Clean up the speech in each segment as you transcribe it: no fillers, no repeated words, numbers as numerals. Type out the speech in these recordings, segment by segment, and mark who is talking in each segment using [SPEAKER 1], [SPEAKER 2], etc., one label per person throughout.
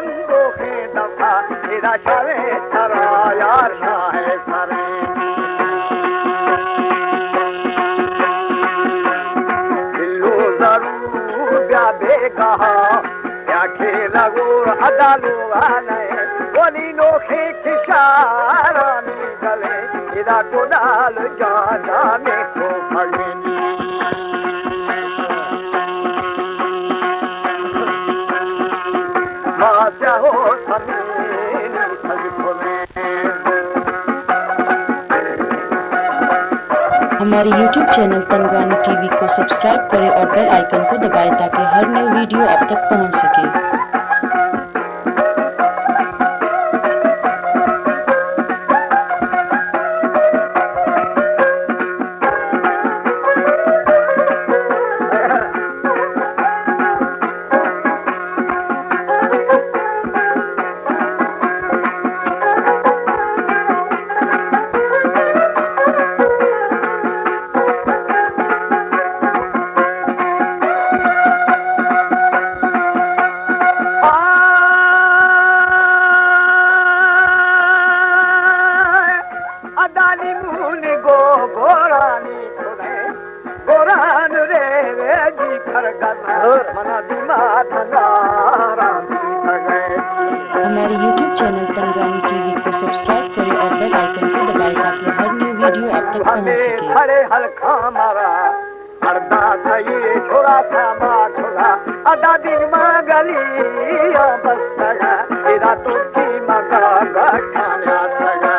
[SPEAKER 1] बंदो के दफा इरा शाहे सरा यार शाहे सरे दिलो जरूर ब्या बेगहा या के लगोर अदालो आने बोली नोखे किशारा निकले इरा कोदाल जाना में को फगनी
[SPEAKER 2] हमारे YouTube चैनल तनवानी टीवी को सब्सक्राइब करें और बेल आइकन को दबाएं ताकि हर न्यू वीडियो आप तक पहुंच सके। हमारे YouTube चैनल तनवानी टीवी को सब्सक्राइब करें और बेल आइकन को दबाएं ताकि हर न्यू वीडियो आप तक पहुंच सके।
[SPEAKER 1] हरे हल्का मारा अर्धा सही छोरा था माखला अदा दिन मगली बस सगा इरा तो की मगा गठाना सगा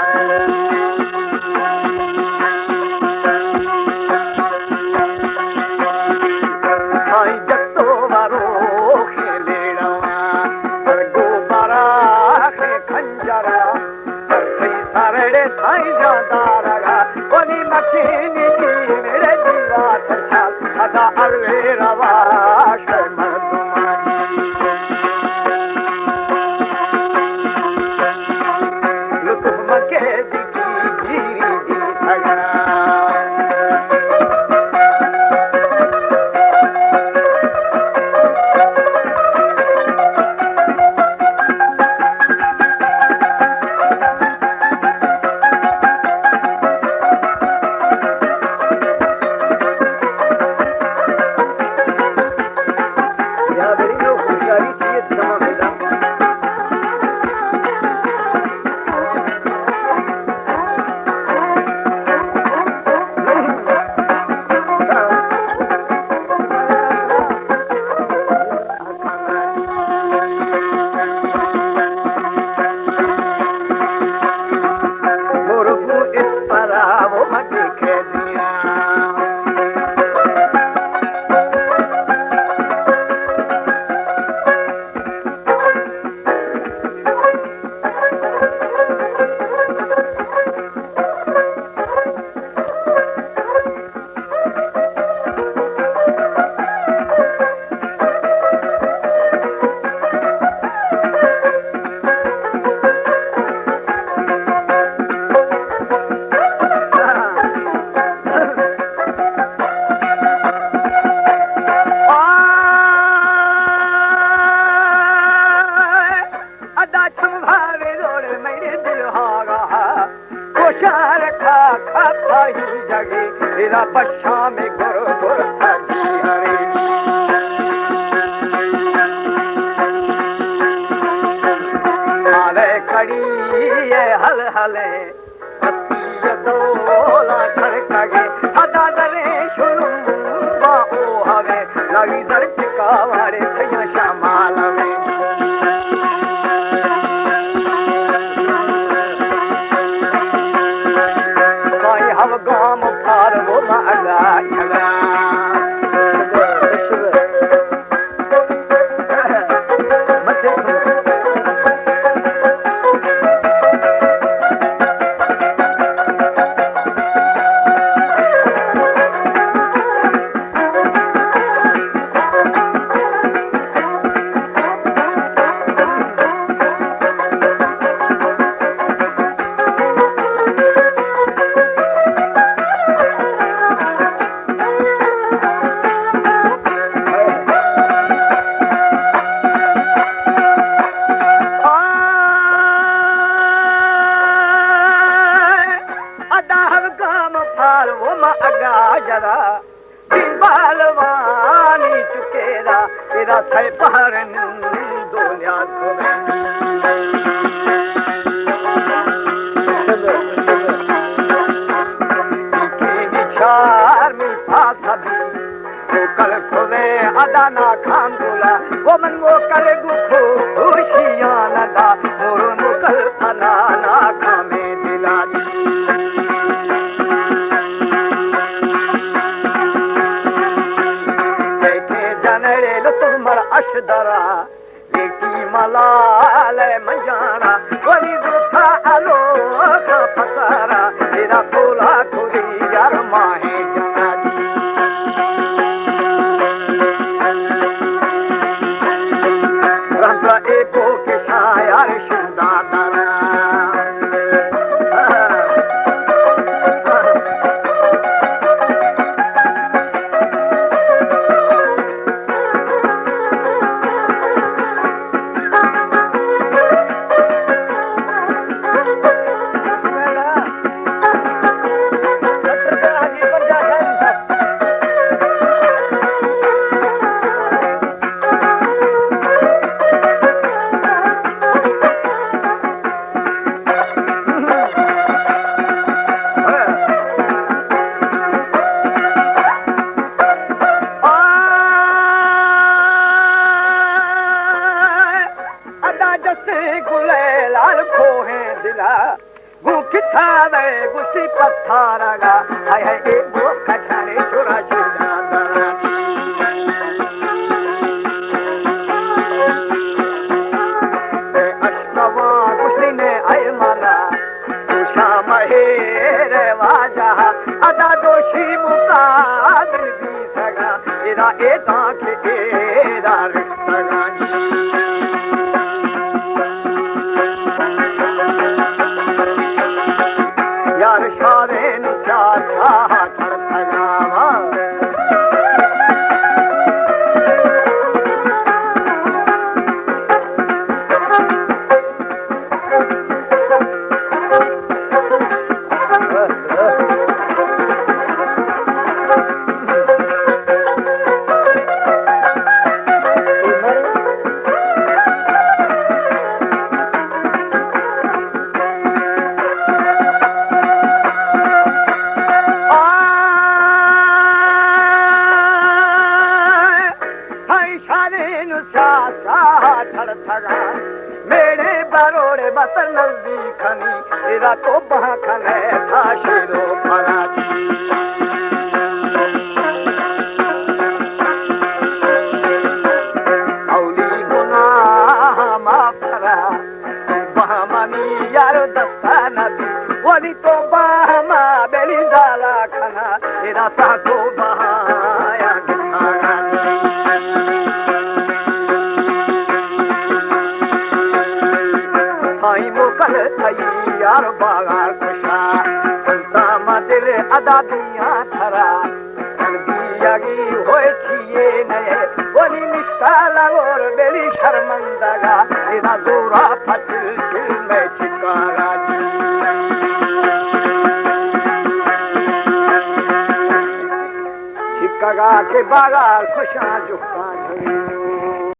[SPEAKER 1] बच्चा में गुर गुर हरे हाले कड़ी ये हल हले दोला खड़कागे अदा दरे शुरू बाओ हवे लगी दर चिकावारे सैया शामाल में हम गाम पार वो मागा चला मेरा ना खान बोला वो मन वो कर गुखो खुशियां नदा मोर मुकल फना ना खामे दिला दी देखे जनरे लो तुमर अशदरा देखी मलाल मंजाना वली दुखा आलो का फसारा तेरा कोला कोरी यार माहे जनादी रंगा एको के शायर शुदा दरा गुसी पत्थरगा हाय हाय एगो कठारे छोरा छोरा दराती ए अष्टवा गुसी ने आय माना तुषा महेरे वाजा अदा दोषी मुकादिर भी सगा एदा एदा के एदा रिश्तगा यार शारे निशा छा छड़खड़ावा मेरे बरोड़े बतर नजदीकनी तेरा तो बहाखने था शेरो फराजी औली गुनाह माफ करा बहमानी यार दस्ता नबी वली तो बहमा बेली जाला खाना तेरा सा तो बहाया मुकल थई यार बागार खुशा संता दिल अदा दिया थरा दियागी होए छिए नए वली निष्ठा लगोर बेली शर्मंदगा तेरा जोरा फसिल दिल में चिकारा चिकागा के बागार खुशा जुका